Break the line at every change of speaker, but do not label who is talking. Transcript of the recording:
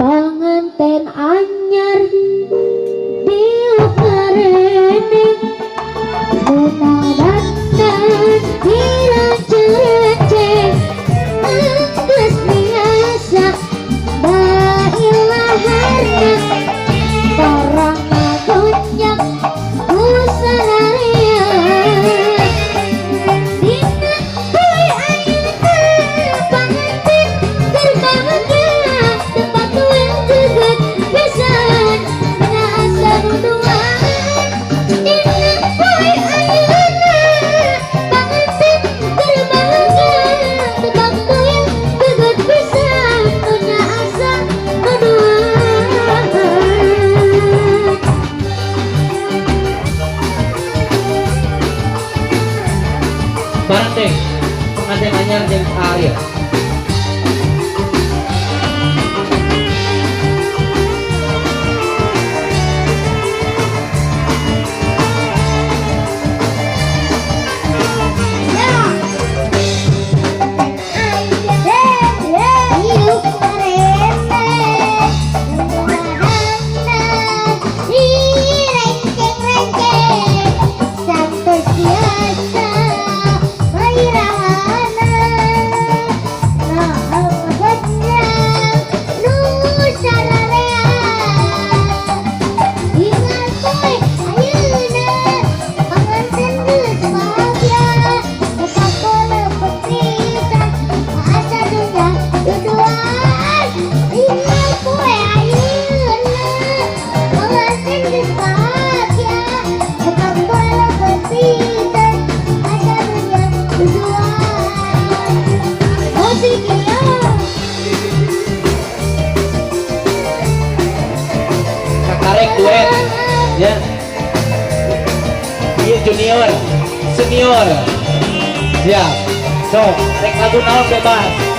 Panganten anyar diuk ngarene Buna dandan dirance-rance Angges biasa bailaharna Barang magonyak usanaria Dina boy aing panganten terbahagia tempat tuan geget pisan nasa nuduhan Dina boy aing panganten terbahagia tempat tuan geget pisan nasa nuduhan
Barang teh pengantin anyar jeung Ariel. Tarik duet ya. Iya junior, senior. Siap. So, rek lagu naon bebas.